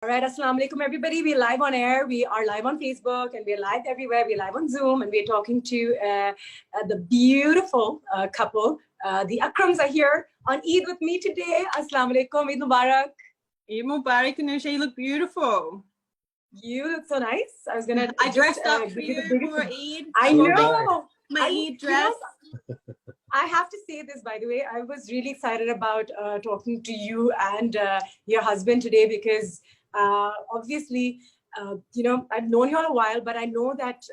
All right, Assalamu alaikum, everybody. We're live on air. We are live on Facebook and we're live everywhere. We're live on Zoom and we're talking to the beautiful couple. The Akrams are here on Eid with me today. Assalamu alaikum, Eid Mubarak. Eid Mubarak, Anoushey. You look beautiful. You look so nice. I dressed up for you for Eid. I know. My Eid dress. I have to say this, by the way. I was really excited about talking to you and your husband today because obviously, I've known you all a while, but I know that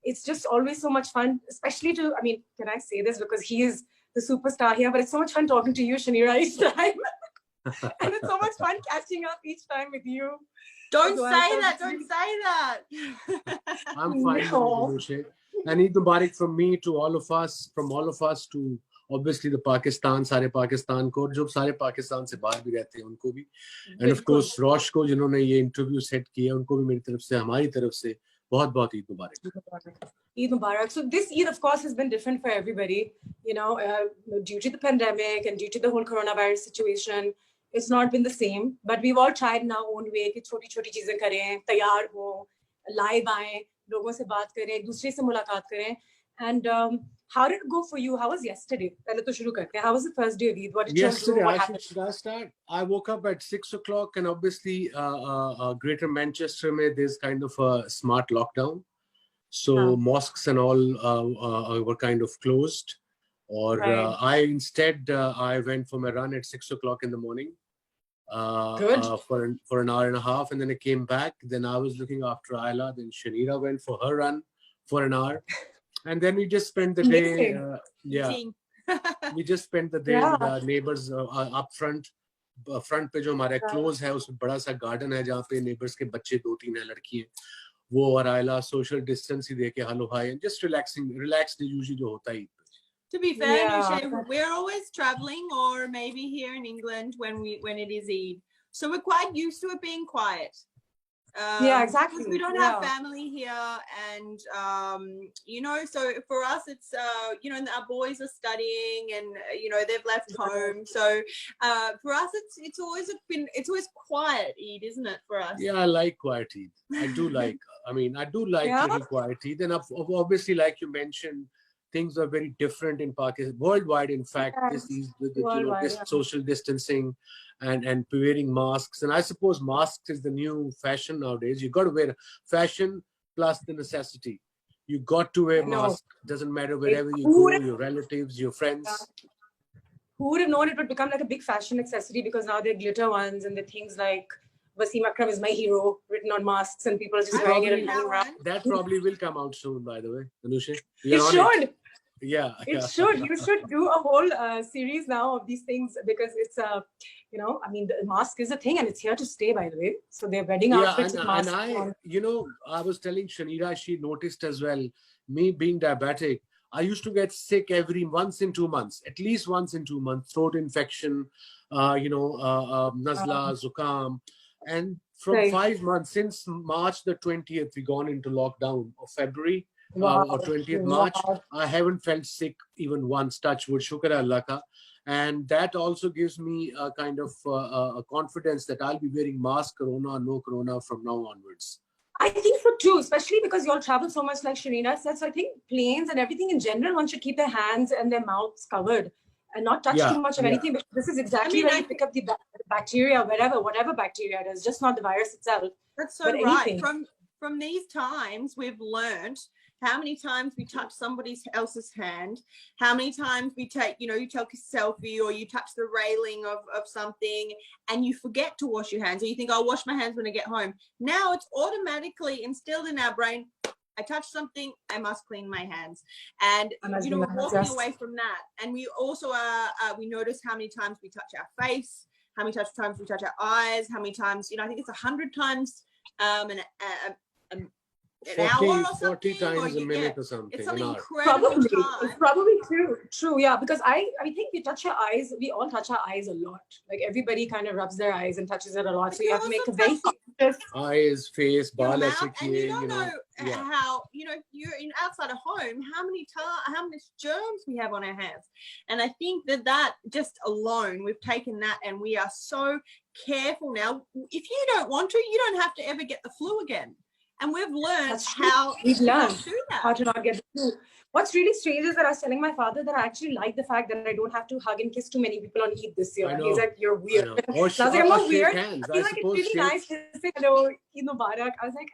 it's just always so much fun, especially can I say this because he is the superstar here, but it's so much fun talking to you, Shaniera, each time. And it's so much fun catching up each time with you. Don't say that. I'm fine with Anoushey. And Eid Mubarak from me to all of us, from all of us to obviously the Pakistan, सारे पाकिस्तान को, जो सारे पाकिस्तान से बाहर भी रहते हैं उनको भी, and of course रोश को जिन्होंने ये इंटरव्यू सेट किया उनको भी मेरी तरफ से, हमारी तरफ से बहुत ईद मुबारक. Eid Mubarak. So this Eid, of course, has been different for everybody. Due to the pandemic and due to the whole coronavirus situation, it's not been the same. But we've all tried in our own way कि छोटी-छोटी चीजें करें, तैयार हो, live आएं, लोगों से बात करें, एक दूसरे से मुलाकात करें. And how did it go for you? How was yesterday? पहले तो शुरू करते हैं. How was the first day of Eid? What did you do? What happened? Should I start? I woke up at 6 o'clock and obviously Greater Manchester में there's kind of a smart lockdown. So mosques and all were kind of closed. Or I went for my run at 6 o'clock in the morning. For an hour and a half, and then I came back. Then I was looking after Ayla. Then Shaniera went for her run for an hour, and then we just spent the day. We just spent the day with our neighbors up front. Front पे जो हमारा close है उसमें बड़ा सा garden है जहाँ पे neighbors के बच्चे 2-3 हैं लड़की हैं वो और Ayla social distance ही देके hello hi and just relaxed usually जो होता ही. To be fair, Anoushey, we're always traveling or maybe here in England when it is Eid. So we're quite used to it being quiet. Exactly. We don't have family here and, so for us, it's, our boys are studying and, they've left home. So for us, it's always quiet Eid, isn't it, for us? Yeah, I like quiet Eid. I do like little quiet Eid. And obviously, like you mentioned, things are very different in Pakistan, worldwide. In fact, this social distancing and wearing masks. And I suppose masks is the new fashion nowadays. You got to wear fashion plus the necessity. You got to wear mask. Doesn't matter wherever you go, your relatives, your friends. Who would have known it would become like a big fashion accessory because now they're glitter ones and the things like Wasim Akram is my hero written on masks and people are just wearing it and running around. That probably will come out soon, by the way, Anoushey. It should. It should. You should do a whole series now of these things because it's the mask is a thing and it's here to stay, by the way. So they're wedding outfits with masks on. I was telling Shaniera, she noticed as well, me being diabetic, I used to get sick once in 2 months, at least once in 2 months, throat infection, nazla, zukam. And from 5 months, since March the 20th, we gone into lockdown of February. Or 20th March, I haven't felt sick even once, touch wood, shukr Allah ka. And that also gives me a kind of a confidence that I'll be wearing mask, corona or no corona from now onwards. I think so too, especially because you all travel so much like Shaniera said. So I think planes and everything in general, one should keep their hands and their mouths covered and not touch too much of anything. Because this is exactly where you pick up the bacteria, whatever bacteria it is, just not the virus itself. That's so right. From these times, we've learned how many times we touch somebody else's hand, how many times we take, you take a selfie or you touch the railing of something and you forget to wash your hands or you think, I'll wash my hands when I get home. Now it's automatically instilled in our brain, I touch something, I must clean my hands. And, we're walking away from that. And we also we notice how many times we touch our face, how many times we touch our eyes, how many times, I think it's 100 times an 40 times a minute or something. It's something incredible. It's probably true. Yeah, because I think we touch our eyes. We all touch our eyes a lot. Like everybody kind of rubs their eyes and touches it a lot. So you have to make a very conscious eyes, face, baal, and you don't know how, you know, you're in outside of home, how many germs we have on our hands. And I think that just alone, we've taken that, and we are so careful now. If you don't want to, you don't have to ever get the flu again. And we've learned how we've learned to do that. how to not get the flu. What's really strange is that I was telling my father that I actually like the fact that I don't have to hug and kiss too many people on Eid this year. And he's like, "You're weird." I was like, "I'm not weird." I feel like it's really nice to say hello, Eid Mubarak. I was like,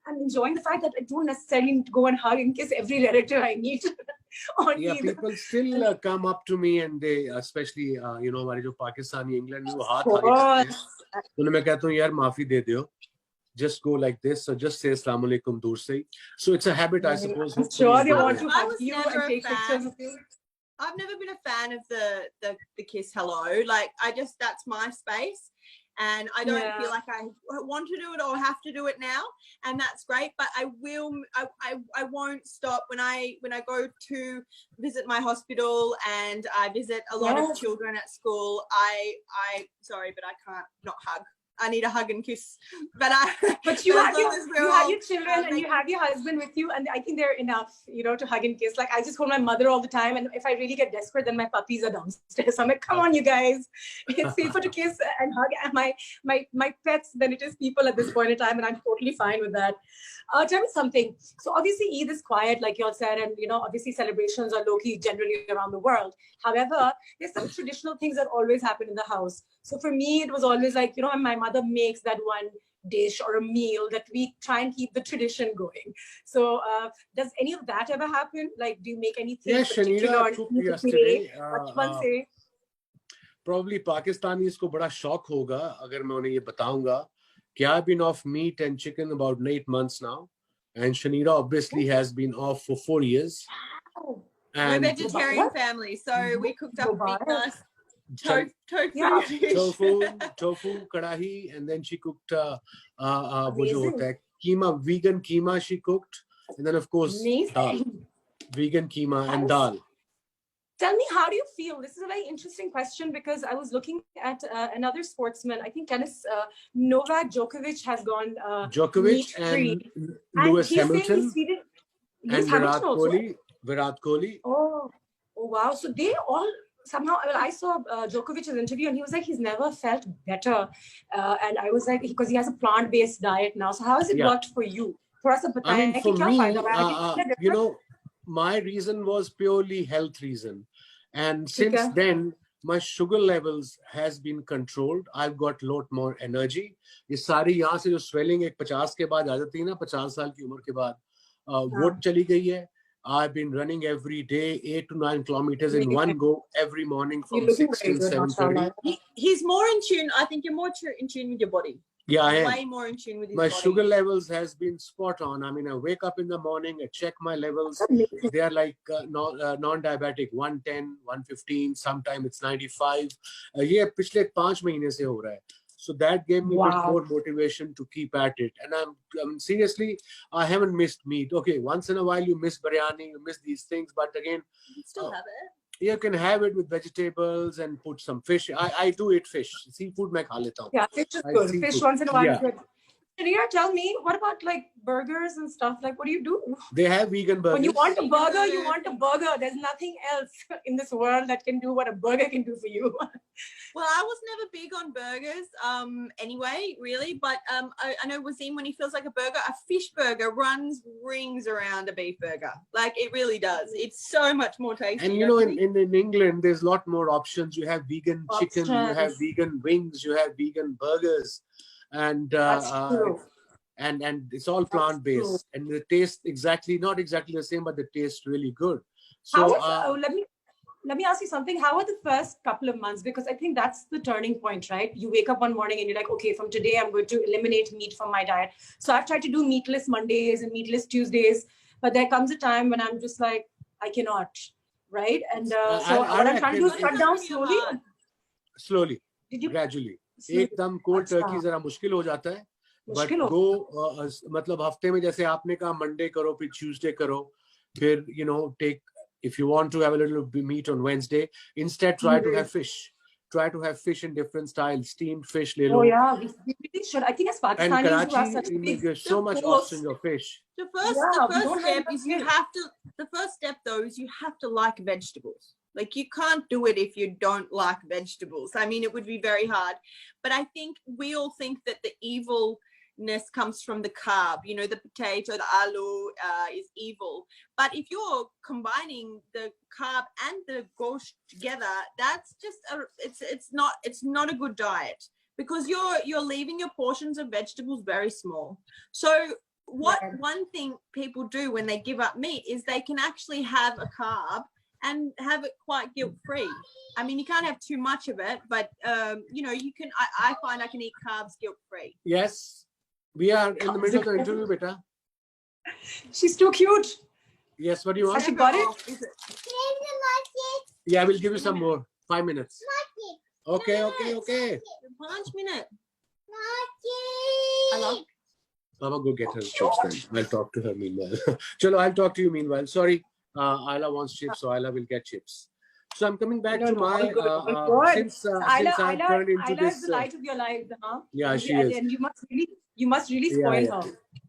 I'm enjoying the fact that I don't necessarily need to go and hug and kiss every relative I meet on Eid. People still come up to me, and they, especially you know, हमारे जो Pakistani England में वो हाथ आगे करते हैं, तो मैं कहता हूँ यार माफी दे दो. Just go like this, so just say Assalamu alaikum dur se. So it's a habit, I suppose. I'm sure they want to hug you and take pictures of you. I've never been a fan of the kiss hello. Like, that's my space, and I don't feel like I want to do it or have to do it now, and that's great. But I won't stop when I go to visit my hospital, and I visit a lot of children at school. Sorry, but I can't not hug. I need a hug and kiss, but you have your children and you have your husband with you, and I think they're enough, you know, to hug and kiss. Like, I just hold my mother all the time, and if I really get desperate, then my puppies are downstairs. I'm like, come on, you guys, it's safer to kiss and hug my pets than it is people at this point in time, and I'm totally fine with that. Tell me something. So obviously Eid is quiet, like you all said, and you know, obviously celebrations are low-key generally around the world. However, there's some traditional things that always happen in the house. So for me, it was always like, you know, my mother makes that one dish or a meal that we try and keep the tradition going. So does any of that ever happen? Like, do you make anything Shaniera cooked yesterday. Say? Probably Pakistanis को बड़ा शौक होगा अगर मैं उन्हें ये बताऊंगा कि I've been off meat and chicken about 8 months now, and Shaniera obviously has been off for 4 years. And we're a vegetarian family, so we cooked up big nice tofu kadahi, and then she cooked वो जो होता है keema, vegan keema she cooked, and then of course dal, vegan keema and dal. Tell me, how do you feel? This is a very interesting question, because I was looking at another sportsman, I think tennis, Novak Djokovic has gone Djokovic and Lewis Hamilton and Virat Kohli. Oh wow. So they all somehow, well, I saw Djokovic's interview, and he was like, he's never felt better. And I was like, because he has a plant-based diet now. So how has it worked for you? I mean, for me, you know, my reason was purely health reason. And since then, my sugar levels has been controlled. I've got a lot more energy. ये सारी यहाँ से जो swelling एक 50 के बाद आ जाती है ना, 50 साल की उम्र के बाद, वो चली गई है. I've been running every day, 8 to 9 kilometers in one go every morning from 6 till 7:30. He's more in tune. I think you're more in tune with your body. Yeah, I am. Way more in tune with his my body. Sugar levels has been spot on. I mean, I wake up in the morning, I check my levels. They are like non-diabetic, 110, 115. Sometimes it's 95. ये पिछले 5 महीने से हो रहा है. So that gave me more motivation to keep at it. And I'm seriously, I haven't missed meat. Okay, once in a while you miss biryani, you miss these things, but again, you still have it. You can have it with vegetables and put some fish. I do eat fish. Seafood मैं खा लेता हूँ. Yeah, fish is good. Fish once in a while is good. Shaniera, tell me, what about like burgers and stuff? Like, what do you do? They have vegan burgers. When you want a burger, you want a burger. There's nothing else in this world that can do what a burger can do for you. Well, I was never big on burgers anyway, really. But I know Wasim, when he feels like a burger, a fish burger rings around a beef burger. Like, it really does. It's so much more tasty. And you know, in England, there's a lot more options. You have vegan chicken, you have vegan wings, you have vegan burgers. And and it's all plant-based, and the taste not exactly the same, but the taste really good. So let me ask you something. How are the first couple of months? Because I think that's the turning point, right? You wake up one morning and you're like, okay, from today I'm going to eliminate meat from my diet. So I've tried to do meatless Mondays and meatless Tuesdays, but there comes a time when I'm just like, I cannot, right? And so what I'm trying to do is cut down slowly, gradually. एकदम cold Turkey जरा मुश्किल हो जाता है, but go मतलब हफ्ते में जैसे आपने कहा मंडे करो, फिर ट्यूसडे करो, फिर you know take, if you want to have a little meat on Wednesday, instead try to have fish, try to have fish in different styles. Steamed fish, le lo. Oh yeah, we really should. I think as And Pakistanis Karachi, who have such a big, there's so much options of fish. The we first don't have step is you fish. have to. The first step though is you have to like vegetables. Like you can't do it if you don't like vegetables. I mean, it would be very hard. But I think we all think that the evilness comes from the carb. You know, the potato, the aloo is evil. But if you're combining the carb and the gosht together, that's just it's not a good diet, because you're leaving your portions of vegetables very small. So one thing people do when they give up meat is they can actually have a carb and have it quite guilt-free. I mean, you can't have too much of it, but you know, you can. I find I can eat carbs guilt-free. Yes, we are in the middle of the interview, beta. She's too cute. Yes, what do you want? Has she got it? Yeah, I will give you some more. 5 minutes. Okay. 5 minutes. Hello. Baba, go get her chips then. I'll talk to her meanwhile. Chalo, I'll talk to you meanwhile. Sorry, Ayla wants chips, so Ayla will get chips. So I'm coming back to my since I've turned into Ayla this. Is the light of your life, huh? Yeah, she is. And you must really spoil her.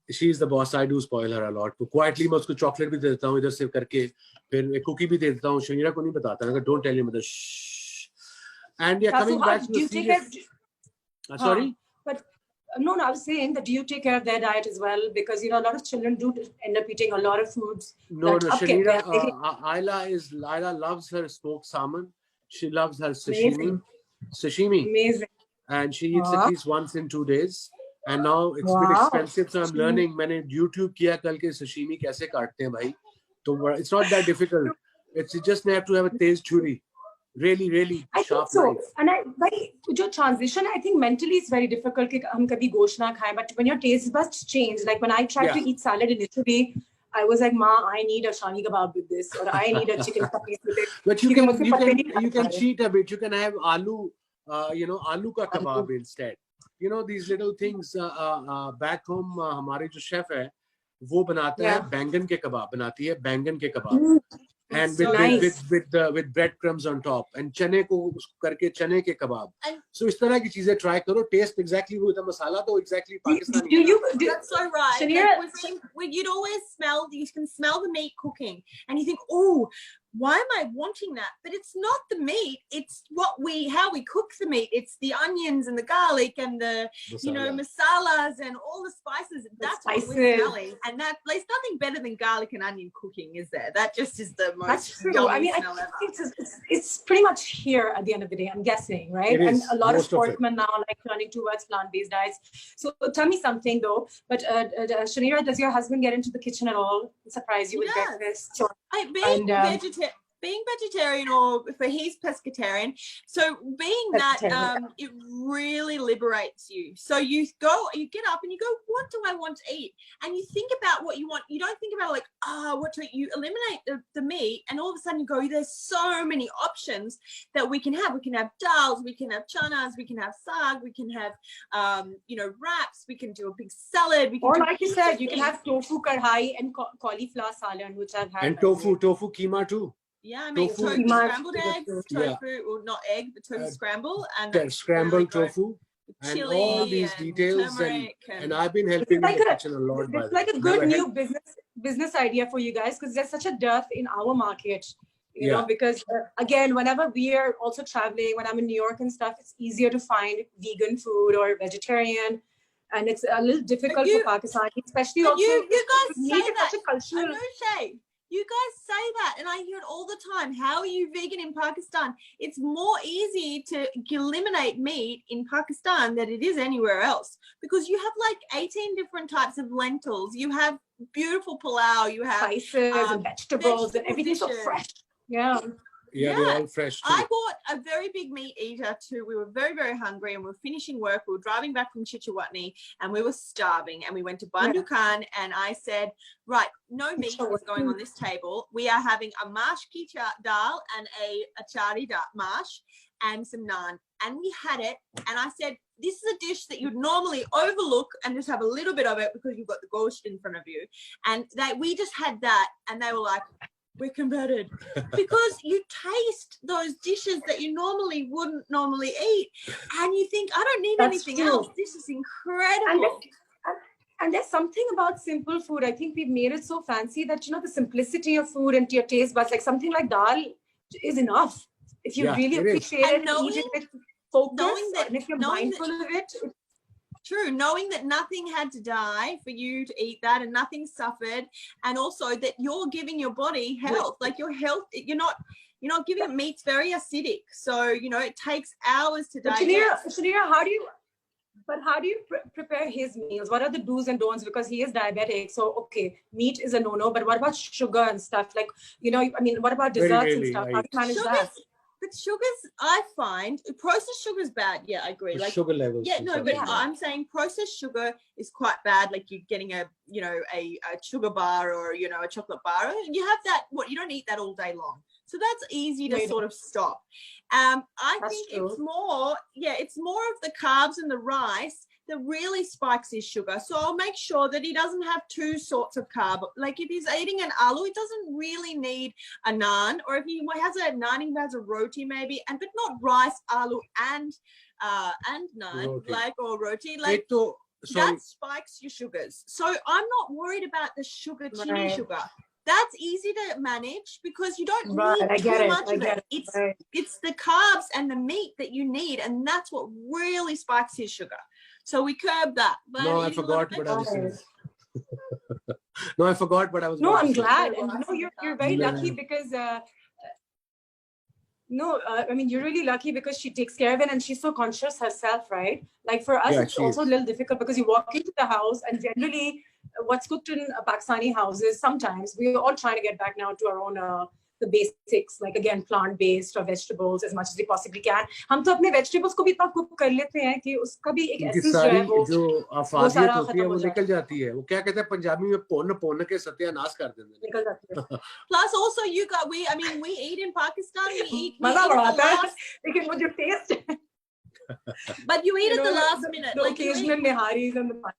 She's the boss. I do spoil her a lot. तो quietly मैं उसको chocolate भी दे देता हूँ इधर से करके, फिर एक cookie भी दे देता हूँ. Shaniera को नहीं बताता. मैं don't tell your mother. Shh. And we are coming back to the serious. Sorry. But no, I was saying that do you take care of their diet as well? Because you know a lot of children do end up eating a lot of foods. No, Shaniera, Ayla loves her smoked salmon. She loves her sashimi. Amazing. And she eats at least once in 2 days. And now it's a bit expensive, so I'm learning. मैंने YouTube किया कल के sashimi कैसे काटते हैं भाई. तो it's not that difficult. It's you just have to have a तेज छुरी. Really sharp knife. And your transition, I think mentally it's very difficult कि हम कभी गोश्त ना खाएं. But when your taste buds change, like when I tried to eat salad initially, I was like, Ma, I need a shani kebab with this, or I need a chicken piece with it. But you can cheat a bit. You can have aloo, aloo ka kebab instead. You know, these little things back home, हमारे जो chef है, वो बनाता है बैंगन के कबाब, बनाती है बैंगन के कबाब. And with breadcrumbs on top and चने को करके चने के कबाब. So इस तरह की चीजें try करो. Taste exactly वो मसाला तो exactly Pakistani. That's so right. Shaniera, you'd always smell. You can smell the meat cooking, and you think, oh, why am I wanting that? But it's not the meat. It's how we cook the meat. It's the onions and the garlic and the masalas and all the spices. That's what we're smelling. And there's nothing better than garlic and onion cooking, is there? That just is the most. That's true. I mean, I think it's pretty much here at the end of the day. I'm guessing, right? And a lot of sportsmen now like turning towards plant-based diets. So tell me something though. But Shaniera, does your husband get into the kitchen at all? Surprise you with breakfast? Being vegetarian, or for he's pescatarian, so being that it really liberates you. So you get up and you go, what do I want to eat? And you think about what you want. You don't think about like, what to eat. You eliminate the meat, and all of a sudden you go, there's so many options that we can have. We can have dals, we can have chanas, we can have saag, we can have wraps, we can do a big salad. We can like you said, you can have tofu kadhai and cauliflower salad, which I've had. And tofu keema too. Yeah, I mean tofu scrambled eggs, or not egg, but tofu scramble and scrambled tofu. And chili all these details, and I've been helping in the kitchen a lot. It's like a good new business idea for you guys, because there's such a dearth in our market. You know, because again, whenever we are also traveling, when I'm in New York and stuff, it's easier to find vegan food or vegetarian. And it's a little difficult for Pakistan, especially also. You guys say that. Such a cultural. Anoushey, you guys say that, and I hear it all the time. How are you vegan in Pakistan? It's more easy to eliminate meat in Pakistan than it is anywhere else, because you have like 18 different types of lentils. You have beautiful palau. You have spices and vegetables and everything's so fresh. Yeah, they're all fresh too. I bought a very big meat eater too. We were very, very hungry, and we were finishing work. We were driving back from Chichawatney, and we were starving, and we went to Bandu Khan, and I said, right, no meat is going on this table. We are having a mash ki dal and a achari mash and some naan. And we had it, and I said, this is a dish that you'd normally overlook and just have a little bit of it because you've got the gosht in front of you. And we just had that, and they were like, we're converted. Because you taste those dishes that you wouldn't normally eat, and you think, I don't need anything else. This is incredible. And there's something about simple food. I think we've made it so fancy that, you know, the simplicity of food and to your taste buds, like something like dal is enough. If you really appreciate it and eat it with focus, and if you're mindful of it. True, knowing that nothing had to die for you to eat that and nothing suffered, and also that you're giving your body health. Like your health, you're not giving it meat's very acidic. So, you know, it takes hours to digest. Shaniera, how do you prepare his meals? What are the do's and don'ts? Because he is diabetic. So, okay, meat is a no-no, but what about sugar and stuff? Like, you know, I mean, what about desserts and stuff? How do you manage that? But sugars, I find processed sugar is bad. Yeah, I agree. Like sugar levels. Yeah, no, but I'm saying processed sugar is quite bad. Like you're getting a sugar bar or, you know, a chocolate bar. You have that. You don't eat that all day long. So that's easy to sort of stop. I think it's more of the carbs and the rice that really spikes his sugar. So I'll make sure that he doesn't have two sorts of carb. Like if he's eating an aloo, it doesn't really need a naan. Or if he has a naan, he has a roti maybe, but not rice, aloo, and naan, roti. Or roti. Like that spikes your sugars. So I'm not worried about the sugar, chini sugar. That's easy to manage because you don't need too much of it. It's the carbs and the meat that you need, and that's what really spikes his sugar. So we curb that. But no, I forgot what I was saying. No, I forgot what I was. No, I'm glad. And no, you're very lucky because. I mean, you're really lucky because she takes care of it and she's so conscious herself, right? Like for us, it's also a little difficult because you walk into the house and generally what's cooked in Pakistani houses, sometimes we're all trying to get back now to our own the basics, like again, plant-based or vegetables as much as we possibly can. हम तो अपने vegetables को भी इतना cook कर लेते हैं कि उसका भी एक essence जो है जो अफादियत होती है वो निकल जाती है. वो क्या कहते हैं पंजाबी में पोन के सत्यानाश कर देते हैं. निकल जाती है. Plus also we eat in Pakistan. We eat मजा बड़ा आता है. लेकिन वो जो taste. But you eat at the last minute. The occasional niharis and the.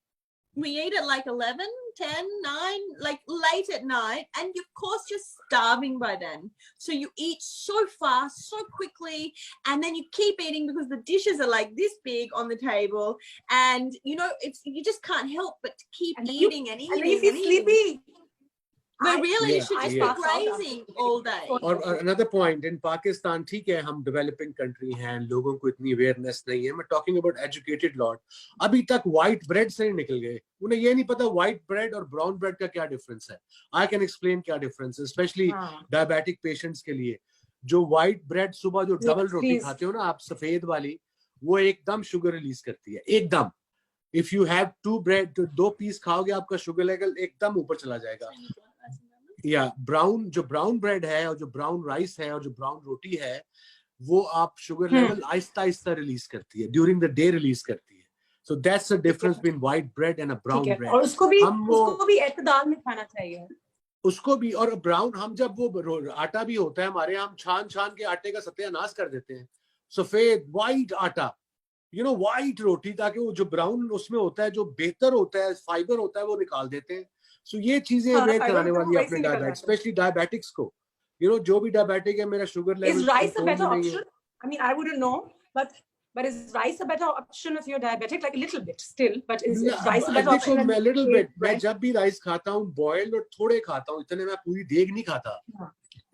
We eat at like 11, 10, 9, like late at night. And of course, you're starving by then. So you eat so fast, so quickly. And then you keep eating because the dishes are like this big on the table. And, you know, you just can't help but to keep eating and eating. And you feel sleepy. But really, you should just be grazing all day. और another point, in Pakistan, ठीक है, हम developing country हैं, लोगों को इतनी awareness नहीं है. I'm talking about educated lot. अभी तक white bread से निकल गए. उन्हें ये नहीं पता white bread और brown bread का क्या difference है. I can explain क्या difference है, especially diabetic patients के लिए. जो white bread सुबह जो double रोटी खाते हो ना आप सफेद वाली, वो एकदम sugar release करती है, एकदम. If you have two bread, दो piece खाओगे आपका sugar level एकदम ऊपर चला जाएगा. जो ब्राउन ब्रेड है और जो ब्राउन राइस है और जो ब्राउन रोटी है वो आप sugar level Aahista Aahista release करती है, ड्यूरिंग द डे रिलीज करती है. So that's the difference between white bread and a brown bread. और उसको भी एतदाल में खाना चाहिए. उसको भी, और ब्राउन हम जब वो आटा भी होता है हमारे, हम छान के आटे का सत्यानाश कर देते हैं. सफेद व्हाइट आटा, व्हाइट रोटी, ताकि वो जो ब्राउन उसमें होता है, जो बेहतर होता है, फाइबर होता है, वो निकाल देते हैं. सो ये चीजें अवेयर कराने वाली है अपने डायबिटिक्स, स्पेशली डायबिटिक्स को. जो भी डायबिटिक है, मेरा sugar level. Is rice a better option? I mean, I wouldn't know, but is rice a better option if you're diabetic? Like a little bit still, but is rice a better option? A little bit. मैं जब भी rice खाता हूँ, boiled और थोड़े खाता हूँ, इतने मैं पूरी देग नहीं खाता.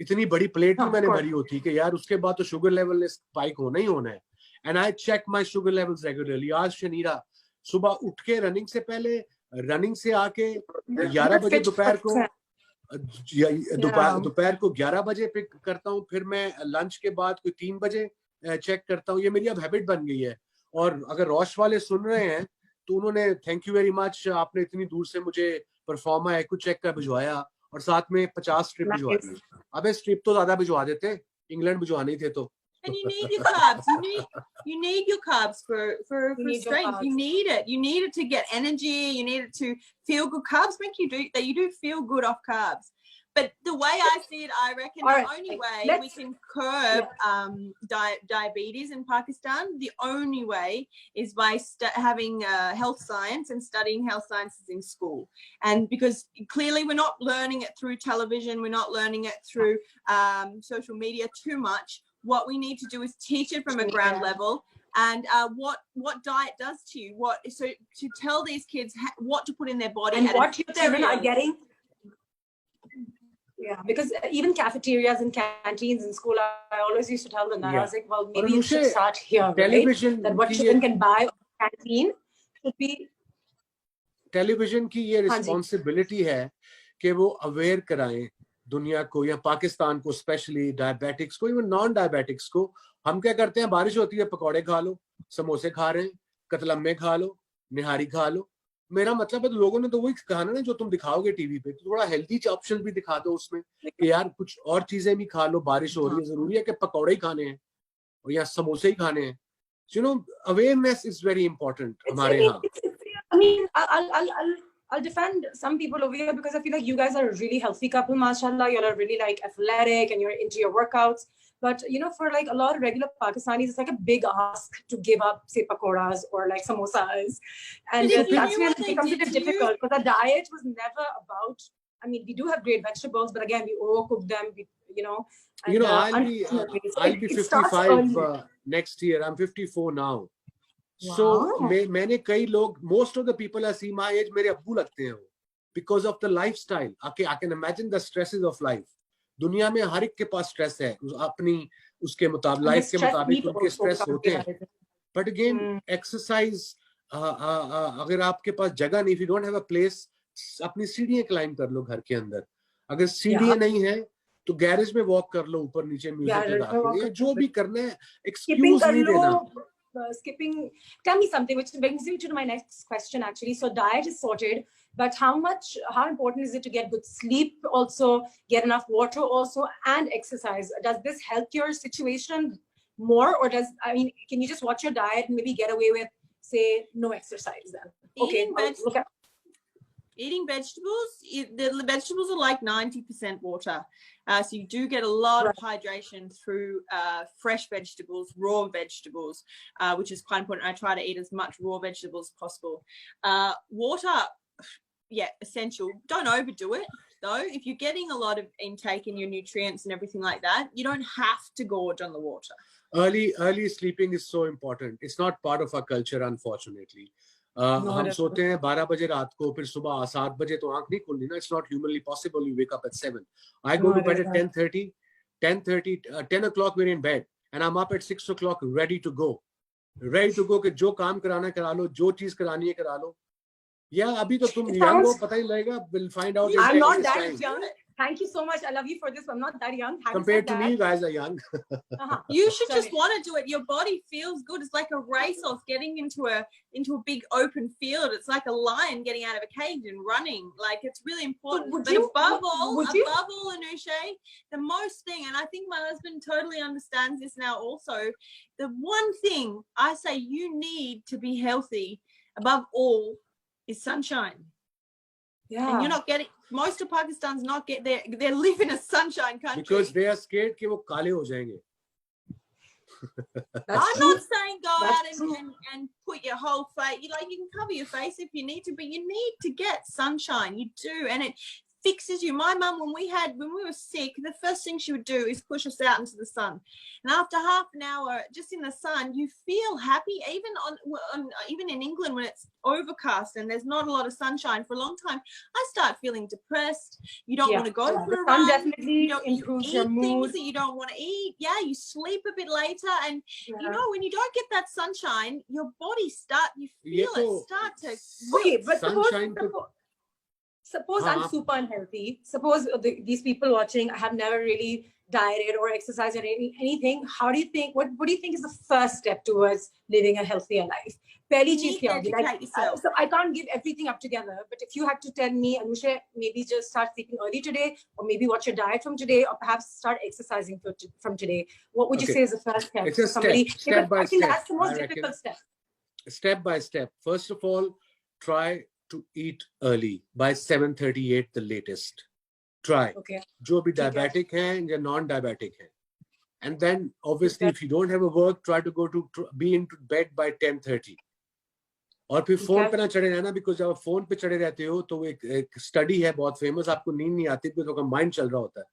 इतनी बड़ी प्लेट में मैंने भरी होती कि यार उसके बाद तो शुगर लेवल ने स्पाइक होना ही होना है. And I check my sugar levels regularly. आज शनीरा सुबह उठ के रनिंग से पहले, रनिंग से आके 11 बजे दोपहर को 11 बजे पिक करता हूँ. फिर मैं लंच के बाद कोई 3 बजे चेक करता हूँ. ये मेरी अब हैबिट बन गई है. और अगर रॉश वाले सुन रहे हैं तो उन्होंने थैंक यू वेरी मच, आपने इतनी दूर से मुझे परफॉर्मा Accu-Chek का भिजवाया और साथ में 50 स्ट्रिप भिजवा दी. अबे स्ट्रिप तो ज्यादा भिजवा देते, इंग्लैंड भिजवा नहीं थे तो. And you need your carbs. You need your carbs for strength. You need it. You need it to get energy. You need it to feel good. Carbs make you do feel good off carbs. But the way I see it, I reckon the only way we can curb diabetes in Pakistan, the only way is by having health science and studying health sciences in school. And because clearly we're not learning it through television, we're not learning it through social media too much. What we need to do is teach it from a ground level. And what diet does to you, so to tell these kids what to put in their body and what your children are getting. Yeah, because even cafeterias and canteens in school, I always used to tell them that. I was like, well, maybe you should start here, television, right? That what children can buy in canteen should be. Television की ये responsibility है कि वो aware कराएं दुनिया को या पाकिस्तान को, स्पेशली डायबिटिक्स को, इवन नॉन डायबिटिक्स को. हम क्या करते हैं, बारिश होती है पकौड़े खा लो, समोसे खा रहे हैं, कतलम्मे खा लो, निहारी खा लो. मेरा मतलब है तो लोगों ने तो वही कहा ना जो तुम दिखाओगे टीवी पे, तो थोड़ा हेल्दी ऑप्शन भी दिखा दो उसमें कि यार कुछ और चीजें भी खा लो, बारिश हो रही है, जरूरी है कि पकौड़े ही खाने हैं और या समोसे ही खाने हैं. You know, awareness is very important. हमारे यहाँ. I mean, I'll defend some people over here because I feel like you guys are a really healthy couple, mashallah. You're really like athletic and you're into your workouts. But you know, for like a lot of regular Pakistanis, it's like a big ask to give up, say, pakoras or like samosas, and that's where it becomes a bit difficult because the diet was never about. I mean, we do have great vegetables, but again, we overcook them. And, I'll be 55 next year. I'm 54 now. Wow. So मैंने कई लोग, most of the people I see my age, मेरे अब्बू लगते हैं वो, because of the lifestyle. Okay, I can imagine the stresses of life. दुनिया में हर एक के पास स्ट्रेस है, अपनी उसके मुताबिक, लाइफ के मुताबिक उनके स्ट्रेस होते हैं. But again, exercise, अगर आपके पास जगह नहीं, if you don't have a place, अपनी सीढ़ियाँ क्लाइंब कर लो घर के अंदर. अगर सीढ़ियाँ नहीं है तो गैरेज में वॉक कर लो, ऊपर नीचे म्यूजिक लगा के, जो भी करना है, एक्सक्यूज नहीं देना. Skipping, tell me something, which brings me to my next question actually. So diet is sorted, but how important is it to get good sleep also, get enough water also, and exercise? Does this help your situation more, or can you just watch your diet and maybe get away with, say, no exercise then? Okay, eating vegetables, the vegetables are like 90% water. So you do get a lot of hydration through fresh vegetables, raw vegetables, which is quite important. I try to eat as much raw vegetables as possible. Water, essential. Don't overdo it, though. If you're getting a lot of intake in your nutrients and everything like that, you don't have to gorge on the water. Early sleeping is so important. It's not part of our culture, unfortunately. हम सोते हैं 12 बजे रात को, फिर सुबह 7 बजे तो आंख नहीं खुलनी ना. It's not humanly possible. You wake up at 7. I go to bed at 10 o'clock we're in bed, and I'm up at 6 o'clock ready to go कि जो काम कराना करा लो, जो चीज करानी है करा लो. अभी तो तुम young हो, पता ही लगेगा. We'll find out. I'm not that young. Thank you so much. I love you for this. I'm not that young. Compared to me, you guys are young. You should just want to do it. Your body feels good. It's like a racehorse getting into a big open field. It's like a lion getting out of a cage and running. Like, it's really important. But above all, Anoushey, the most thing, and I think my husband totally understands this now also, the one thing I say you need to be healthy above all is sunshine. Yeah. And you're not getting, most of Pakistan's not get there. They live in a sunshine country. Because they are scared कि वो काले हो जाएंगे. I'm not saying go out and put your whole face. You can cover your face if you need to, but you need to get sunshine. You do, and it fixes you. My mum, when we were sick, the first thing she would do is push us out into the sun. And after half an hour, just in the sun, you feel happy. Even in England, when it's overcast and there's not a lot of sunshine for a long time, I start feeling depressed. You don't want to go for a run. Definitely improves your mood. Things that you don't want to eat. You sleep a bit later, and when you don't get that sunshine, your body start to. Okay, but suppose I'm super unhealthy. Suppose these people watching have never really dieted or exercised or anything. How do you think? What do you think is the first step towards living a healthier life? Pehli cheez kya hogi? So I can't give everything up together. But if you had to tell me, Anoushey, maybe just start sleeping early today, or maybe watch your diet from today, or perhaps start exercising from today. What would you say is the first step? It's a step by step. That's the most difficult step. Step by step. First of all, try to eat early, by 7:38 the latest. Try. Okay. जो भी diabetic हैं या non-diabetic हैं. And then obviously if you don't have a work, try to be into bed by 10:30. और फिर phone पे ना चढ़े रहना, because जब आप फोन पे चढ़े रहते हो तो एक स्टडी है बहुत फेमस, आपको नींद नहीं आती because आपका माइंड चल रहा होता है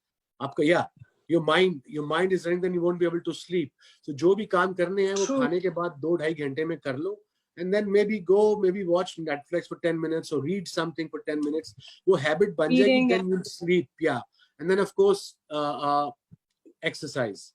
आपका. your mind is running, then you won't be able to sleep. So जो भी काम करने हैं वो खाने के बाद 2-2.5 घंटे में कर लो, and then maybe watch Netflix for 10 minutes or read something for 10 minutes. वो habit बन जाएगी, then you'll sleep. And then of course exercise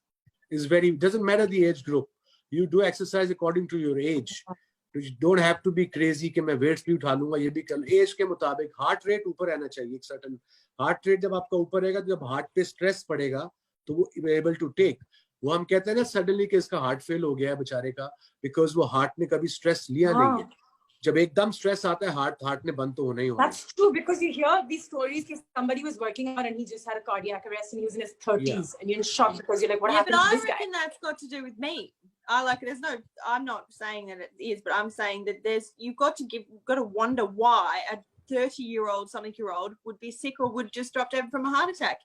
is doesn't matter the age group. You do exercise according to your age. You don't have to be crazy कि मैं weights भी उठा लूंगा, ये भी कर लूं. एज के मुताबिक हार्ट रेट ऊपर रहना चाहिए. एक सर्टन हार्ट रेट जब आपका ऊपर रहेगा, जब हार्ट पे स्ट्रेस पड़ेगा तो वो एबल टू टेक. वो हम कहते हैं ना सडनली कि इसका हार्ट फेल हो गया है बेचारे का, बिकॉज वो हार्ट ने कभी स्ट्रेस लिया नहीं है. जब एकदम स्ट्रेस आता है हार्ट ने बंद तो होना ही होना. That's true, because you hear these stories that somebody was working out and he just had a cardiac arrest and he was in his 30s and you're in shock because you're like, what happened to this guy? But I reckon that's got to do with me. I'm not saying that it is, but I'm saying that you've got to wonder why a 30-year-old would be sick or would just drop dead from a heart attack.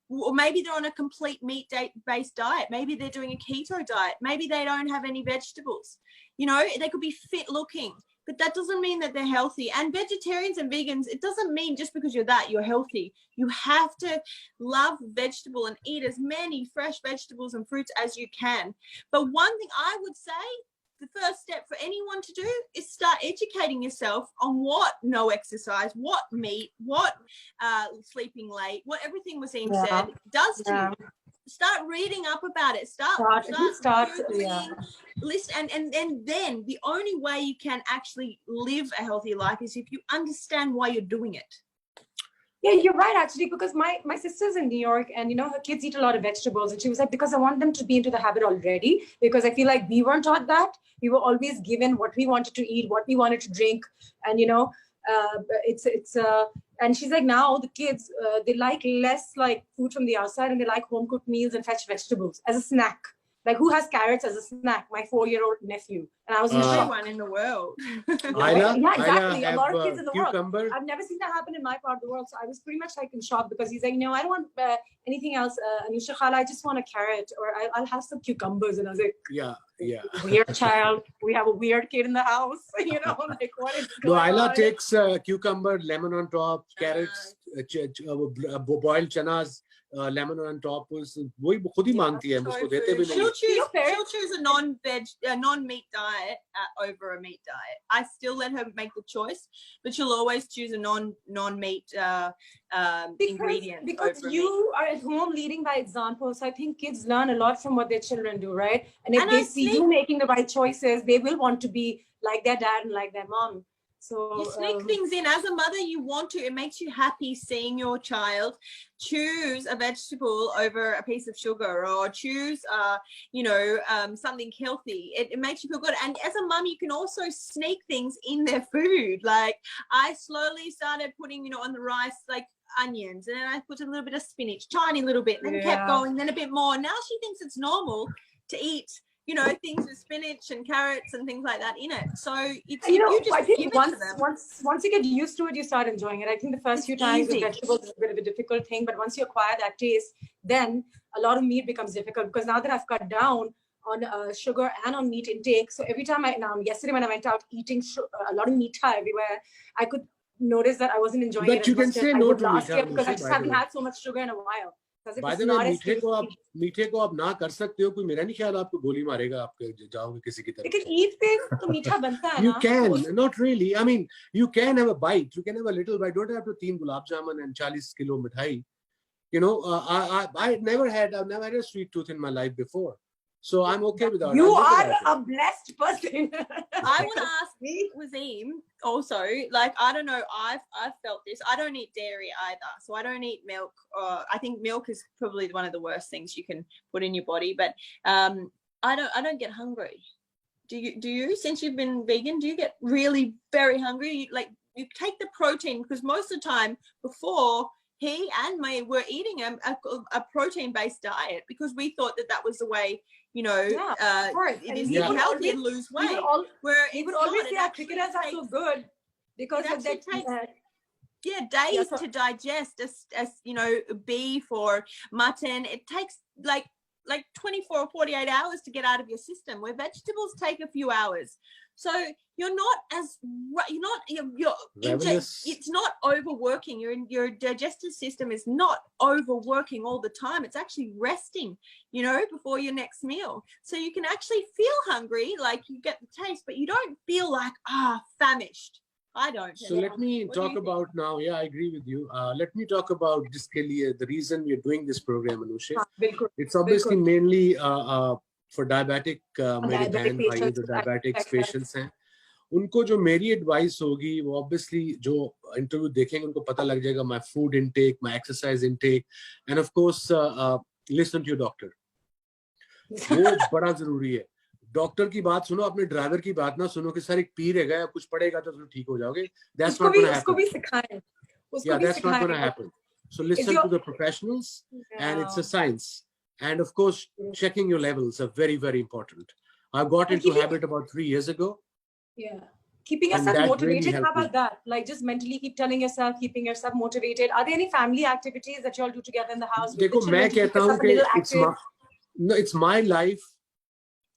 Or maybe they're on a complete meat-based diet. Maybe they're doing a keto diet. Maybe they don't have any vegetables. They could be fit looking, but that doesn't mean that they're healthy. And vegetarians and vegans, it doesn't mean just because you're healthy. You have to love vegetable and eat as many fresh vegetables and fruits as you can. But one thing I would say, the first step for anyone to do is start educating yourself on what no exercise, what meat, what sleeping late, what everything Wasim said does to you. Start reading up about it. Start list, and then the only way you can actually live a healthy life is if you understand why you're doing it. Yeah, you're right, actually, because my sister's in New York and, her kids eat a lot of vegetables. And she was like, because I want them to be into the habit already, because I feel like we weren't taught that. We were always given what we wanted to eat, what we wanted to drink. And, and she's like, now the kids, they like less like food from the outside and they like home cooked meals and fresh vegetables as a snack. Like, who has carrots as a snack? My 4-year-old nephew. And I was everyone in the world. Yeah, exactly. A lot of kids in the cucumber. world. I've never seen that happen in my part of the world. So I was pretty much like in shock because he's like, I don't want anything else. Anoushey Khala, I just want a carrot or I'll have some cucumbers. And I was like, yeah. Weird child. We have a weird kid in the house. Like, what is going on? Ayla takes cucumber, lemon on top, carrots, boiled chanas. Lemon on top वही खुद ही मांगती है, मुझको देते भी नहीं. She'll choose a non-meat diet over a meat diet. I still let her make the choice, but she'll always choose a non-meat ingredient. Because you are at home leading by example, so I think kids learn a lot from what their children do, right? And if they see you making the right choices, they will want to be like their dad and like their mom. So you sneak things in as a mother. You want to. It makes you happy seeing your child choose a vegetable over a piece of sugar, or choose, something healthy. It makes you feel good. And as a mum, you can also sneak things in their food. Like, I slowly started putting, on the rice, like onions, and then I put a little bit of spinach, tiny little bit, and then kept going, then a bit more. Now she thinks it's normal to eat, things with spinach and carrots and things like that in it. So it's, I think once you get used to it, you start enjoying it. I think the first few times with vegetables is a bit of a difficult thing, but once you acquire that taste, then a lot of meat becomes difficult, because now that I've cut down on sugar and on meat intake, so every time yesterday when I went out eating a lot of meat everywhere, I could notice that I wasn't enjoying it. But you can say no to meat because I just haven't had so much sugar in a while. By the way, मीठे को आप ना कर सकते हो, कोई मेरा नहीं ख्याल आपको गोली मारेगा, आपके जाओगे किसी की तरफ. लेकिन ईद पे तो मीठा बनता है ना. You can, not really. I mean, you can have a bite. You can have a little bite. Don't have to 3 gulab jamun and 40 kilo mithai. I've never had a sweet tooth in my life before. So I'm okay with that. You are a blessed person. I want to ask Wasim also, like, I don't know, I've felt this. I don't eat dairy either. So I don't eat milk. I think milk is probably one of the worst things you can put in your body. But I don't get hungry. Do you? Since you've been vegan, do you get really very hungry? You take the protein, because most of the time before, he and me were eating a protein-based diet because we thought that was the way, it is to be healthy and lose weight. He would always say our cricketers are so good because of that. days to digest as you know, beef or mutton. It takes like 24 or 48 hours to get out of your system, where vegetables take a few hours. So you're not it's not overworking. Your digestive system is not overworking all the time. It's actually resting, you know, before your next meal. So you can actually feel hungry, like you get the taste, but you don't feel like famished. I don't. So let me talk about now. Yeah, I agree with you. Let me talk about this. The reason we are doing this program, Anoushey, it's obviously mainly for diabetic मेरे बहन भाई जो diabetic patients हैं, उनको जो मेरी advice होगी वो obviously जो interview देखेंगे उनको पता लग जाएगा my food intake, my exercise intake, and of course listen to your doctor. वो बड़ा जरूरी है. डॉक्टर की बात सुनो, अपने ड्राइवर की बात ना सुनो कि सर एक पी रहेगा कुछ पड़ेगा तो तुम ठीक हो जाओगे. That's not going to happen. उसको भी सिखाएं. Yeah, that's not going to happen. So listen to the professionals, and it's a science. And of course, checking your levels are very, very important. I got into habit about 3 years ago. Yeah. Keeping yourself motivated, really how about that? Like just mentally keep telling yourself, keeping yourself motivated. Are there any family activities that you all do together in the house? देखो मैं कहता हूँ कि it's my life.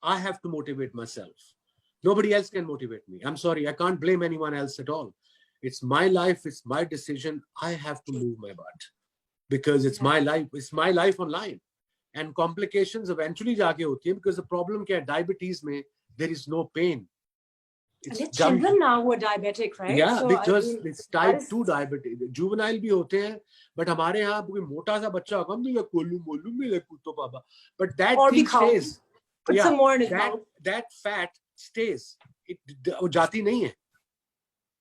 I have to motivate myself. Nobody else can motivate me. I'm sorry. I can't blame anyone else at all. It's my life. It's my decision. I have to move my butt because it's my life. It's my life online. And complications eventually जाके होती है because the problem क्या है diabetes में there is no pain. It's children now who are diabetic, right? Yeah, so because it's type 2 diabetes. Juvenile भी होते हैं, but हमारे यहाँ कोई मोटा सा बच्चा होगा नहीं कोलू मोलू में कुत्तो पापा. But that thing stays. Put some more in his mouth. That fat stays. It जाती नहीं है.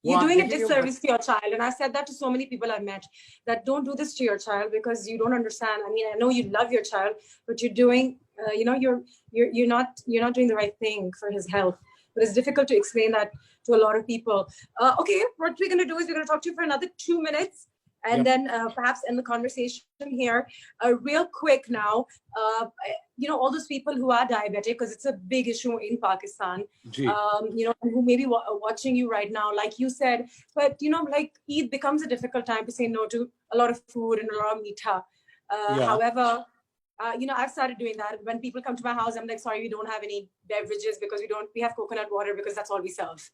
You're doing a disservice to your child, and I've said that to so many people I've met, that don't do this to your child because you don't understand. I mean, I know you love your child, but you're doing, you're not doing the right thing for his health. But it's difficult to explain that to a lot of people. Okay, what we're going to do is we're going to talk to you for another 2 minutes, and then perhaps end the conversation here. Real quick now, all those people who are diabetic, because it's a big issue in Pakistan, who may be watching you right now, like you said, but, like Eid becomes a difficult time to say no to a lot of food and a lot of meetha. However, I've started doing that. When people come to my house, I'm like, sorry, we don't have any beverages because we have coconut water because that's all we serve.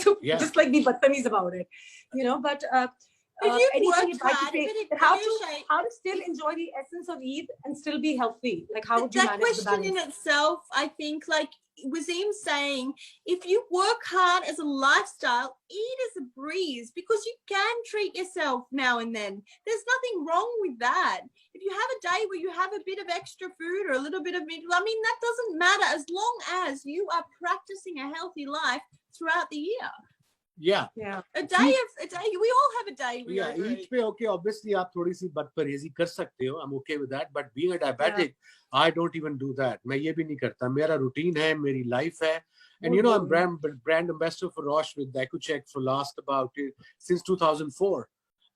So just like be battamiz about it, but anything you'd like to say, how to still enjoy the essence of Eid and still be healthy? Like how would you manage the balance? That question in itself, I think, like Wasim saying, if you work hard as a lifestyle, Eid is a breeze because you can treat yourself now and then. There's nothing wrong with that. If you have a day where you have a bit of extra food or a little bit of meat, I mean, that doesn't matter as long as you are practicing a healthy life throughout the year. Yeah. A day. We all have a day. Each पे okay. Obviously, आप थोड़ी सी बदपरहेजी कर सकते हो. I'm okay with that. But being a diabetic, I don't even do that. मैं ये भी नहीं करता. मेरा routine है, मेरी life है. And I'm brand ambassador for Roche with Accu-Chek for since 2004.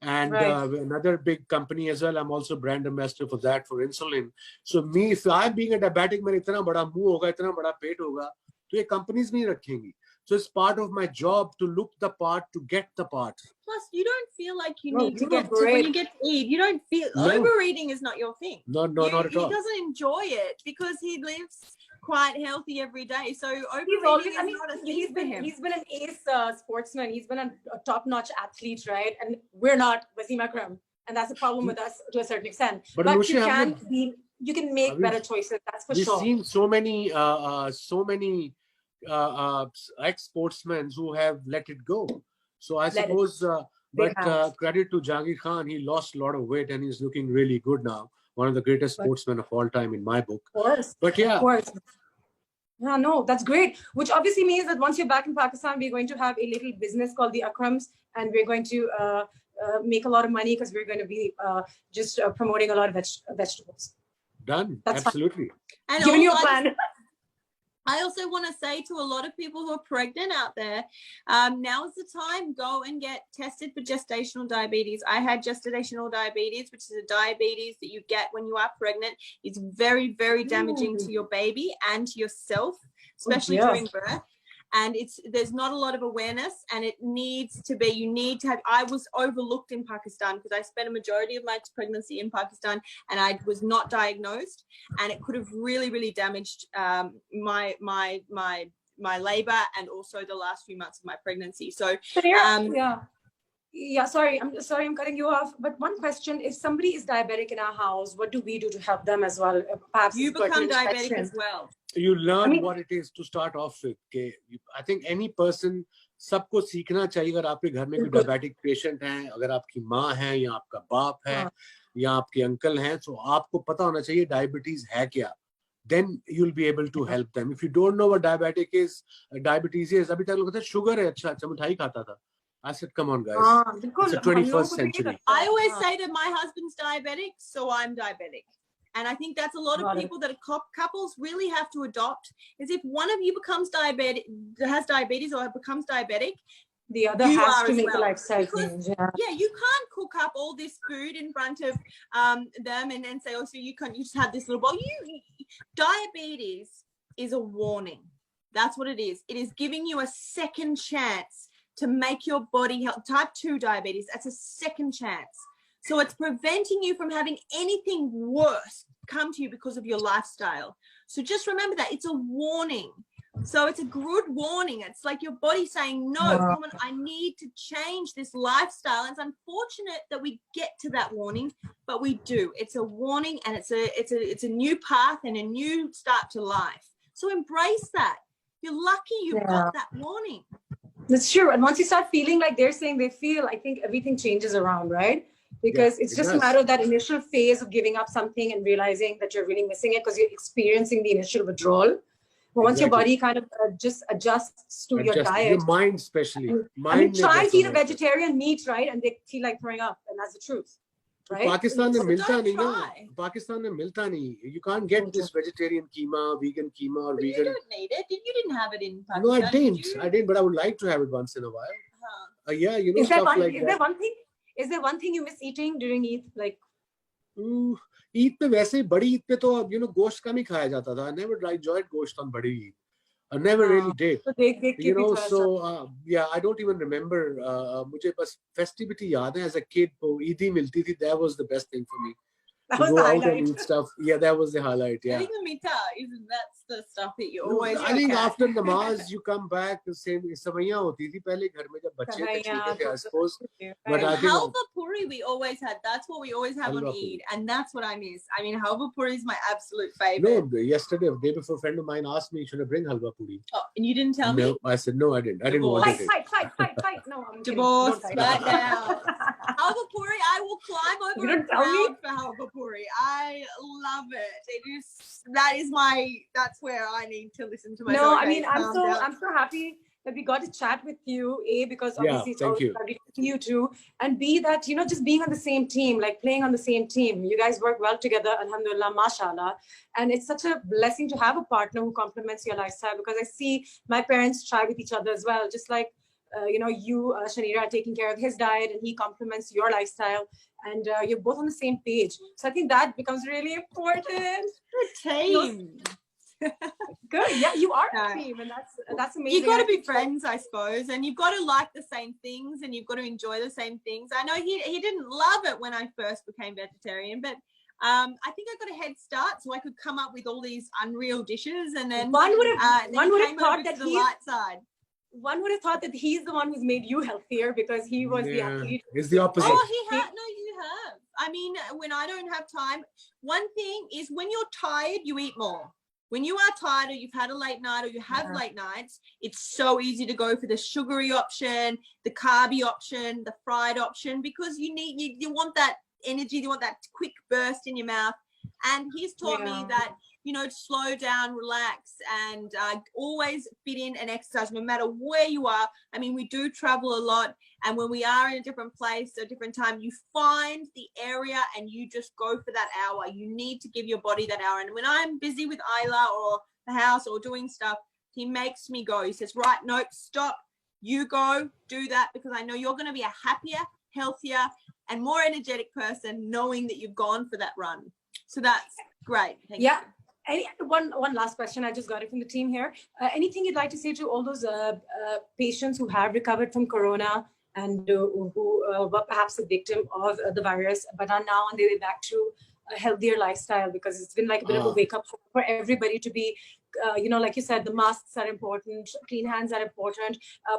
And another big company as well. I'm also brand ambassador for that for insulin. So if I'm being a diabetic, मेरा इतना बड़ा मुंह होगा, इतना बड़ा पेट होगा, तो ये companies नहीं रखेंगी. So it's part of my job to look the part, to get the part. Plus, you don't feel like you need to get to, when you get to eat. You don't feel overeating is not your thing. No, not at all. He doesn't enjoy it because he lives quite healthy every day. So overeating is not a thing for him. He's been an ace sportsman. He's been a top-notch athlete, right? And we're not Wasim Akram, and that's a problem with us to a certain extent. But you can make better choices. That's for sure. We've seen so many ex-sportsmen who have let it go. So I suppose, credit to Jahangir Khan, he lost a lot of weight and he's looking really good now. One of the greatest sportsmen of all time in my book. Of course. But Of course. Yeah, no, that's great. Which obviously means that once you're back in Pakistan, we're going to have a little business called the Akrams, and we're going to make a lot of money because we're going to be just promoting a lot of vegetables. Done. That's absolutely. And giving you a plan. I also want to say to a lot of people who are pregnant out there, now is the time, go and get tested for gestational diabetes. I had gestational diabetes, which is a diabetes that you get when you are pregnant. It's very, very damaging to your baby and to yourself, especially during birth. and there's not a lot of awareness, and it needs to be. You need to have. I was overlooked in Pakistan because I spent a majority of my pregnancy in Pakistan, and I was not diagnosed, and it could have really damaged my labor and also the last few months of my pregnancy. So sorry, I'm cutting you off. But one question: if somebody is diabetic in our house, what do we do to help them as well? Perhaps you become diabetic as well. You learn what it is to start off with. I think any person, सबको सीखना चाहिए. अगर आपके घर में कोई diabetic patient हैं, अगर आपकी माँ है या आपका बाप है या आपके अंकल हैं, तो आपको पता होना चाहिए डायबिटीज है क्या. Then you'll be able to help them. If you don't know what diabetes is, अभी तक लोग कहते हैं शुगर है, अच्छा मिठाई खाता था. I said, come on, guys. It's the 21st century. I always say that my husband's diabetic, so I'm diabetic. And I think that's a lot of people that are couples really have to adopt, is if one of you becomes diabetic, has diabetes or becomes diabetic, the other has to make a lifestyle change. Yeah, you can't cook up all this food in front of them and then say, oh, so you just have this little bowl. Diabetes is a warning. That's what it is. It is giving you a second chance to make your body healthy. Type 2 diabetes, that's a second chance. So it's preventing you from having anything worse come to you because of your lifestyle. So just remember that it's a warning. So it's a good warning. It's like your body saying, no, woman, I need to change this lifestyle. And it's unfortunate that we get to that warning, but we do. It's a warning, and it's a new path and a new start to life. So embrace that. You're lucky you've got that warning. That's true. And once you start feeling like they're saying they feel, I think everything changes around, right? Because it's just a matter of that initial phase of giving up something and realizing that you're really missing it because you're experiencing the initial withdrawal. But once your body kind of just adjusts to your diet. Your mind especially. I mean, try and eat a vegetarian meat, right? And they feel like throwing up. And that's the truth. Right? Pakistan mein milta nahi na. Pakistan mein milta nahi. You can't get this vegetarian keema, vegan keema or vegan. You don't need it. You didn't have it in Pakistan. No, I didn't, but I would like to have it once in a while. Yeah, you know, stuff like that. Is there one thing you miss eating during Eid? Like, Eid पे वैसे बड़ी ईद पे तो गोश्त कम ही खाया जाता था. I never enjoyed गोश्त on बड़ी Eid. I never really did. So I don't even remember. मुझे बस festivity याद है. As a kid, वो ईद ही मिलती थी. That was the best thing for me. That was the highlight. And eat stuff. Yeah, that was the highlight. Yeah. I think the mita that's the stuff that you always. I think after namaz you come back. The same samaiyan hoti thi pehle ghar mein jab bacche थे, I suppose. But I think halva puri we always had. That's what we always have on Eid, and that's what I miss. I mean, halva puri is my absolute favorite. No, yesterday, the day before, a friend of mine asked me, should I bring halva puri? Oh, and you didn't tell me? No, I said no, I didn't. I didn't want it. Fight. No, I'm divorce right now. Halva puri, I will climb over a crowd for halva puri. I love it. That's where I need to listen to my. No, I mean, I'm so happy that we got to chat with you, A, because obviously it's always lovely to see you too, and B, that, just being on the same team, like playing on the same team. You guys work well together, alhamdulillah, mashallah. And it's such a blessing to have a partner who complements your lifestyle, because I see my parents try with each other as well, just like, you, Shaniera, are taking care of his diet and he complements your lifestyle, and you're both on the same page. So I think that becomes really important. A team. Good. Yeah, you are a team, and that's amazing. You've got to be friends, I suppose, and you've got to like the same things, and you've got to enjoy the same things. I know he didn't love it when I first became vegetarian, but I think I got a head start, so I could come up with all these unreal dishes, and then one would have thought that the light side. One would have thought that he's the one who's made you healthier, because he was the athlete. He's the opposite. Oh, you have. I mean, when I don't have time, one thing is when you're tired, you eat more. When you are tired, or you've had a late night, or you have late nights, it's so easy to go for the sugary option, the carby option, the fried option, because you want that energy, you want that quick burst in your mouth. And he's taught me that, to slow down, relax, and always fit in an exercise, no matter where you are. I mean, we do travel a lot, and when we are in a different place, a different time, you find the area and you just go for that hour. You need to give your body that hour. And when I'm busy with Isla or the house or doing stuff, he makes me go. He says, right, nope, stop. You go, do that, because I know you're going to be a happier, healthier, and more energetic person knowing that you've gone for that run. So that's great. Thank you. One last question. I just got it from the team here. Anything you'd like to say to all those patients who have recovered from corona and who were perhaps a victim of the virus, but are now on their way back to a healthier lifestyle? Because it's been like a bit of a wake up for everybody to be, like you said, the masks are important, clean hands are important,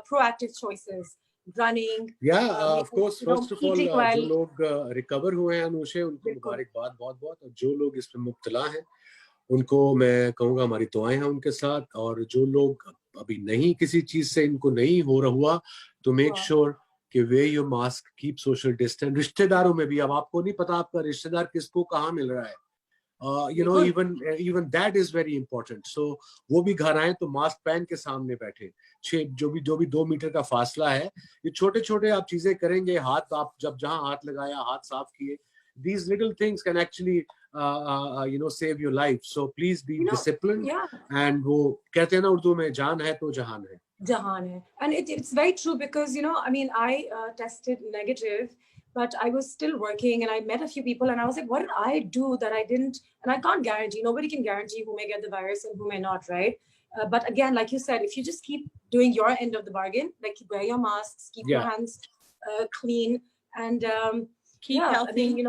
proactive choices. Running. Yeah, of course. First of all, जो लोग recover हुए हैं अनुषे, उनको मुबारकबाद बहुत-बहुत, और जो लोग इसमें मुब्तला हैं, उनको मैं कहूँगा हमारी दुआएं हैं उनके साथ, और जो लोग अभी नहीं किसी चीज से इनको नहीं हो रहा हुआ, तो make sure कि wear your mask, keep social distance. रिश्तेदारों में भी, अब आपको नहीं पता आपका रिश्तेदार किसको कहाँ मिल रहा है. Even that is very important. So वो भी घर आए तो मास्क पहन के सामने बैठे. जो भी 2 मीटर का फासला है, ये छोटे-छोटे आप चीजें करेंगे. हाथ आप जहाँ हाथ लगाया, हाथ साफ किए. These little things can actually save your life. So please be disciplined. And वो कहते हैं ना उर्दू में, जान है तो जहान है. Jahan hai. And it's very true because, I tested negative, but I was still working and I met a few people and I was like, what did I do that I didn't? And I can't guarantee, nobody can guarantee who may get the virus and who may not, right? But again, like you said, if you just keep doing your end of the bargain, like wear your masks, keep your hands clean, and keep healthy.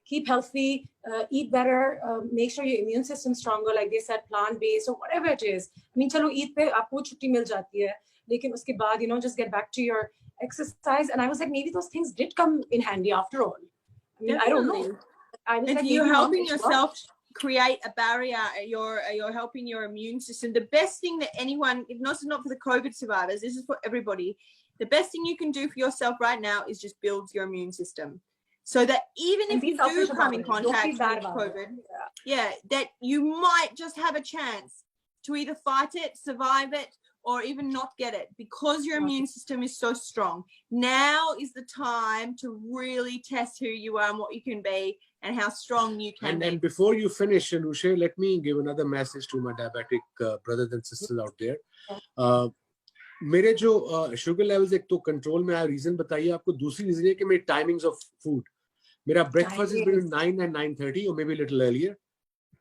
Keep healthy, eat better, make sure your immune system's stronger, like they said, plant-based or whatever it is. I mean, chalo, eat pe aapko chutti mil jati hai, lekin uske baad, just get back to your exercise. And I was like, maybe those things did come in handy after all. I mean, I don't know. If you're helping yourself create a barrier, you're helping your immune system. The best thing that anyone, if not for the COVID survivors, this is for everybody, the best thing you can do for yourself right now is just build your immune system. So that even if you do come in contact with COVID, that you might just have a chance to either fight it, survive it, or even not get it, because your immune system is so strong. Now is the time to really test who you are and what you can be and how strong you can be. And before you finish, Anoushey, let me give another message to my diabetic brothers and sisters out there. मेरे जो sugar levels एक तो control में आया, reason बताइए आपको. दूसरी reason है कि मेरी टाइमिंग्स ऑफ फूड, मेरा breakfast is between 9 and 9:30 or maybe a little earlier.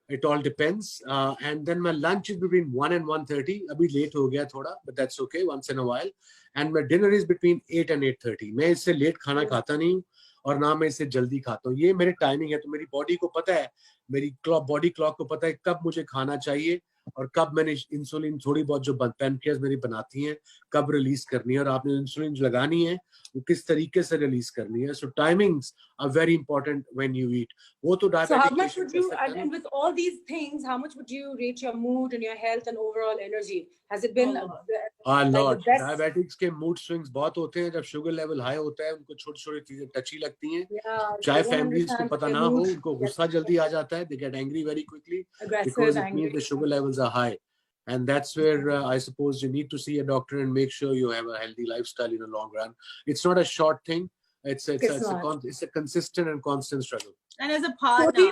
It all depends. And then my lunch is between 1 and 1:30. अभी late हो गया थोड़ा, but that's okay, once in a while. And my dinner is between 8 and 8:30. मैं इससे late खाना खाता नहीं हूँ और ना मैं इससे जल्दी खाता हूँ. ये मेरे टाइमिंग है, तो मेरी बॉडी को पता है, मेरी बॉडी क्लॉक को पता है कब मुझे खाना चाहिए और कब मैंने इंसुलिन थोड़ी बहुत जो पैनक्रियाज मेरी बनाती हैं कब रिलीज करनी है, और आपने इंसुलिन लगानी है वो किस तरीके से रिलीज करनी है. So timings are very important when you eat. वो तो diabetic. So how much would you, and with all these things, how much would you rate your mood and your health and overall energy? Has it been a lot? Diabetics के mood swings बहुत होते हैं. जब sugar level high होता है उनको छोटी छोटी चीजें टची लगती हैं. चाहे फैमिलीज को पता ना हो, उनको गुस्सा जल्दी आ जाता है. They get angry very quickly because it means the sugar levels are high. And that's where I suppose you need to see a doctor and make sure you have a healthy lifestyle in the long run. It's not a short thing. It's a consistent and constant struggle. And as a partner,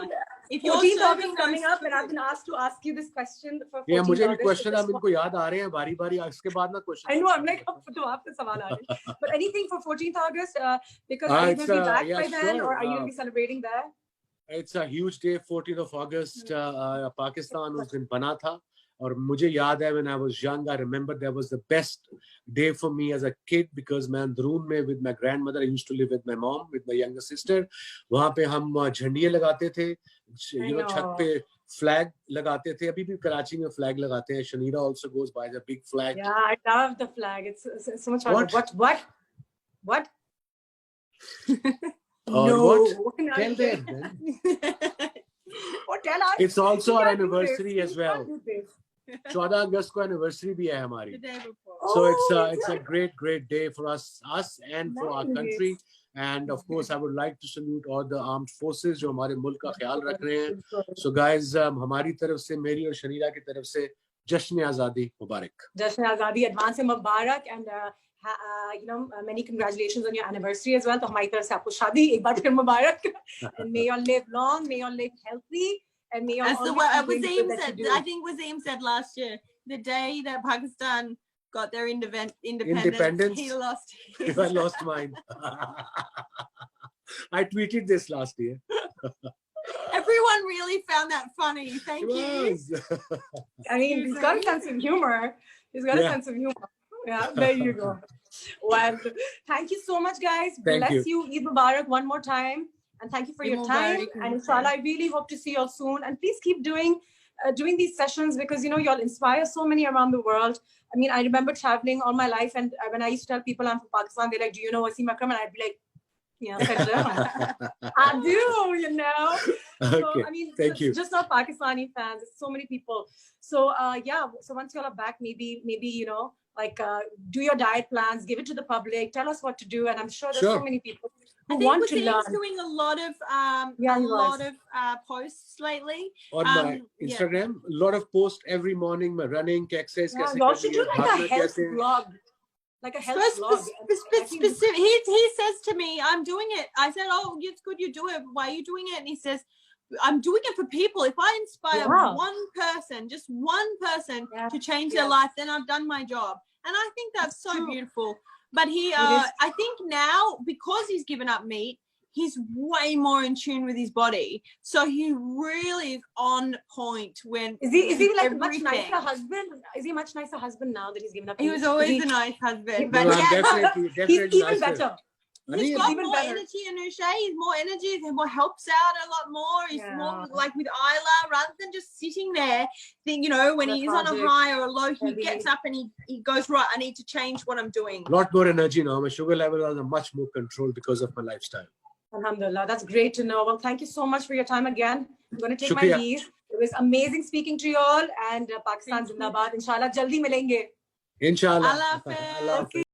if you're serving coming up, and I've been asked to ask you this question for 14th August. मुझे भी question अब इनको याद आ रहे हैं बारी-बारी. इसके बाद ना question. I know, I'm like, तो आपसे सवाल आ रहे हैं. But anything for 14th August, because are you going to be back by then, or are you going to be celebrating there? It's a huge day, 14th of August. Pakistan उस दिन बना था. और मुझे याद है when I was young, I remember that was the best day for me as a kid because मैं अंदरून में with my grandmother, I used to live with my mom, with my younger sister. वहाँ पे हम झंडियाँ लगाते थे, छत पे flag लगाते थे. अभी भी कराची में flag लगाते हैं. Shaniera also goes by the big flag. Yeah, I love the flag. It's so much fun. What? No. Tell them, man. Tell us. It's also our anniversary as well. 14 अगस्त को anniversary भी है हमारी. So it's a great day for us and for our country. And of course, I would like to salute all the armed forces जो हमारे मुल्क का ख्याल रख रहे हैं. So guys, हमारी तरफ से, मेरी और शनीरा की तरफ से जश्न आज़ादी मुबारक. जश्न आज़ादी advance में मुबारक, and many congratulations on your anniversary as well. तो हमारी तरफ से आपको शादी एक बार फिर मुबारक. And may you all live long, may you all live healthy. And me, as Wasim said, I think Wasim said last year, the day that Pakistan got their independence, he lost his. I lost mine. I tweeted this last year. Everyone really really found that funny. Thank you. I mean, he's got a sense of humor. He's got a sense of humor. Yeah, there you go. Well, thank you so much, guys. Bless you. Eid Mubarak one more time. And thank you for your time. And inshallah, I really hope to see you all soon. And please keep doing these sessions, because, you know, y'all inspire so many around the world. I mean, I remember traveling all my life, and when I used to tell people I'm from Pakistan, they're like, do you know Wasim Akram? And I'd be like, yeah, I do, you know. Okay. So, I mean, it's just not Pakistani fans. It's so many people. So, yeah. So once y'all are back, maybe, you know, like do your diet plans, give it to the public, tell us what to do. And I'm sure there's so many people who want to learn. Wasim's doing a lot of posts lately on my Instagram. A lot of posts every morning. My running, exercise. You should do like a health blog. Like a health blog. Specific. He says to me, I'm doing it. I said, oh, it's good you do it. Why are you doing it? And he says, I'm doing it for people. If I inspire one person, just one person to change their life, then I've done my job. And I think that's so beautiful. But I think now, because he's given up meat, he's way more in tune with his body. So he really is on point when is he like a much nicer husband? Is he a much nicer husband now that he's given up meat? He was always a nice husband. But definitely he's even better. He's got more energy, Anoushey. He's more energy. He helps out a lot more. He's more like with Isla, rather than just sitting there. You know, when he is on a high or a low, he gets up and he goes, right, I need to change what I'm doing. A lot more energy now. My sugar levels are much more controlled because of my lifestyle. Alhamdulillah. That's great to know. Well, thank you so much for your time again. I'm going to take my leave. It was amazing speaking to you all. And Pakistan Zindabad. Inshallah, jaldi milenge. Inshallah. Allah Hafiz.